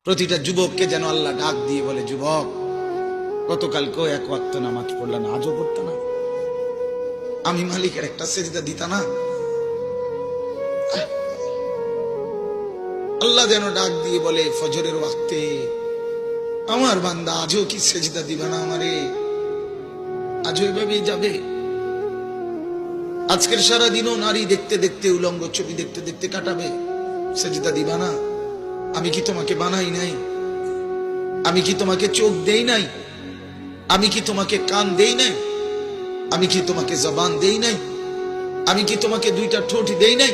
প্রতিটা যুবককে যেন আল্লাহ ডাক দিয়ে বলে, যুবক, গতকালকেও এক ওয়াক্ত নামাজ পড়লা না, আজও পড়তা না? আমি মালিকের একটা সেজদা দিতা না? আল্লাহ যেন ডাক দিয়ে বলে ফজরের ওয়াক্তে, আমার বান্দা আজও কি সেজদা দিবা না আমারে? আজও এভাবেই যাবে? আজকের সারাদিনও নারী দেখতে দেখতে, উলঙ্গ ছবি দেখতে দেখতে কাটাবে? সেজদা দিবা না? আমি কি তোমাকে বানাই নাই? আমি কি তোমাকে চোখ দেই নাই? আমি কি তোমাকে কান দেই নাই? আমি কি তোমাকে জবান দেই নাই? আমি কি তোমাকে দুইটা ঠোঁট দেই নাই?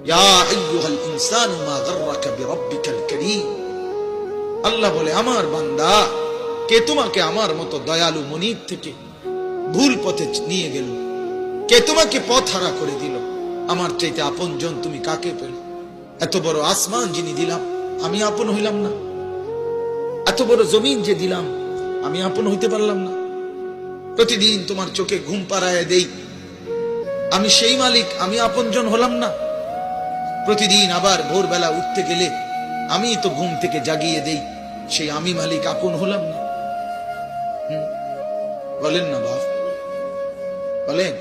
ইয়া আইয়ুহাল ইনসানু মা গাররাকা বিরাব্বিকাল কারীম। আল্লাহ বলে, আমার বান্দা, কে তোমাকে আমার মতো দয়ালু মনিব থেকে ভুল পথে নিয়ে গেল? কে তোমাকে পথ হারা করে দিল? আমার চাইতে আপনজন তুমি কাকে পেলে? এত বড় আসমান যিনি দিলাম, আমি আপন হইলাম না? এত বড় জমিন যে দিলাম, আমি আপন হইতে পারলাম না? প্রতিদিন তোমার চোখে ঘুম পাড়ায় দেই, আমি সেই মালিক, আমি আপনজন হলাম না? প্রতিদিন আবার ভোরবেলা উঠতে গেলে আমি তো ঘুম থেকে জাগিয়ে দেই, সেই আমি মালিক আপন হলাম না? বলেন না বাপ, বলেন।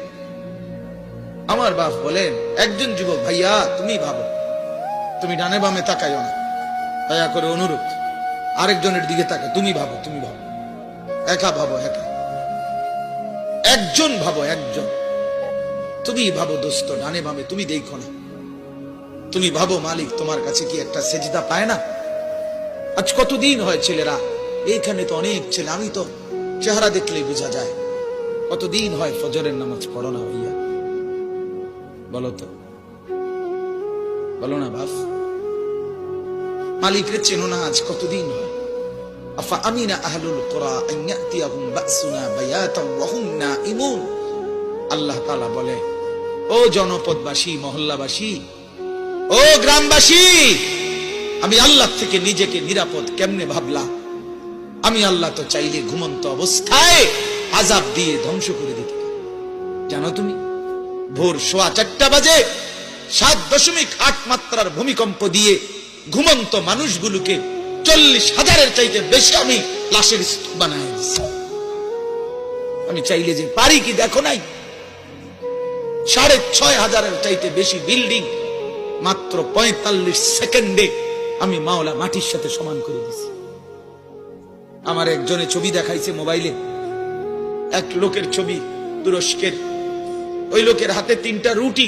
আমার বাপ বলেন, একজন যুবক, ভাইয়া তুমি ভাবো, তুমি ডানে বামে তাকাইও না, দয়া করে অনুরোধ। আরেকজনের দিকে তাকায়, তুমি ভাবো, তুমি ভাবো, একা ভাবো, একা। একজন ভাবো, একজন। তুমি ভাবো দোস্ত, ডানে বামে তুমি দেখো না। তুমি ভাবো মালিক তোমার কাছে কি একটা সেজদা পায় না? আজ কতদিন হয় ছেলেরা, এইখানে তো অনেক ছেলে, আমি তো চেহারা দেখলেই বোঝা যায়, কতদিন হয় ফজরের নামাজ পড়ো না ভাইয়া? বলো তো, বলো না বাপ। মালিকরে চেনো না, আজ কতদিন হয়? আফা আমিনা আহলুল কুরা আন ইয়াতিয়াহুম বাসুনা বায়াতাও ওয়া হুম নাঈমুন। আল্লাহ তাআলা বলে, ও জনপদবাসী, মহল্লাবাসী, ও গ্রামবাসী, আমি আল্লাহ থেকে নিজেকে নিরাপদ কেমনে ভাবলা? আমি আল্লাহ তো চাইলে ঘুমন্ত অবস্থায় আযাব দিয়ে ধ্বংস করে দিতে। জানো তুমি, ভোর 4:15 বাজে 7.8 মাত্রার ভূমিকম্প দিয়ে ঘুমন্ত মানুষগুলোকে 40,000-এর চাইতে বেশি আমি লাশের স্তূপ বানায় দিচ্ছি। আমি চাইলে যে পারি কি দেখো নাই? 6,500-এর চাইতে বেশি বিল্ডিং মাত্র 45 সেকেন্ডে আমি মাওলা মাটির সাথে সমান করে দিছি। আমার একজনে ছবি দেখাইছে মোবাইলে, এক লোকের ছবি, তুরস্কের। ওই লোকের হাতে 3টা রুটি,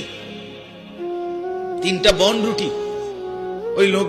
3টা বন রুটি। ওই লোক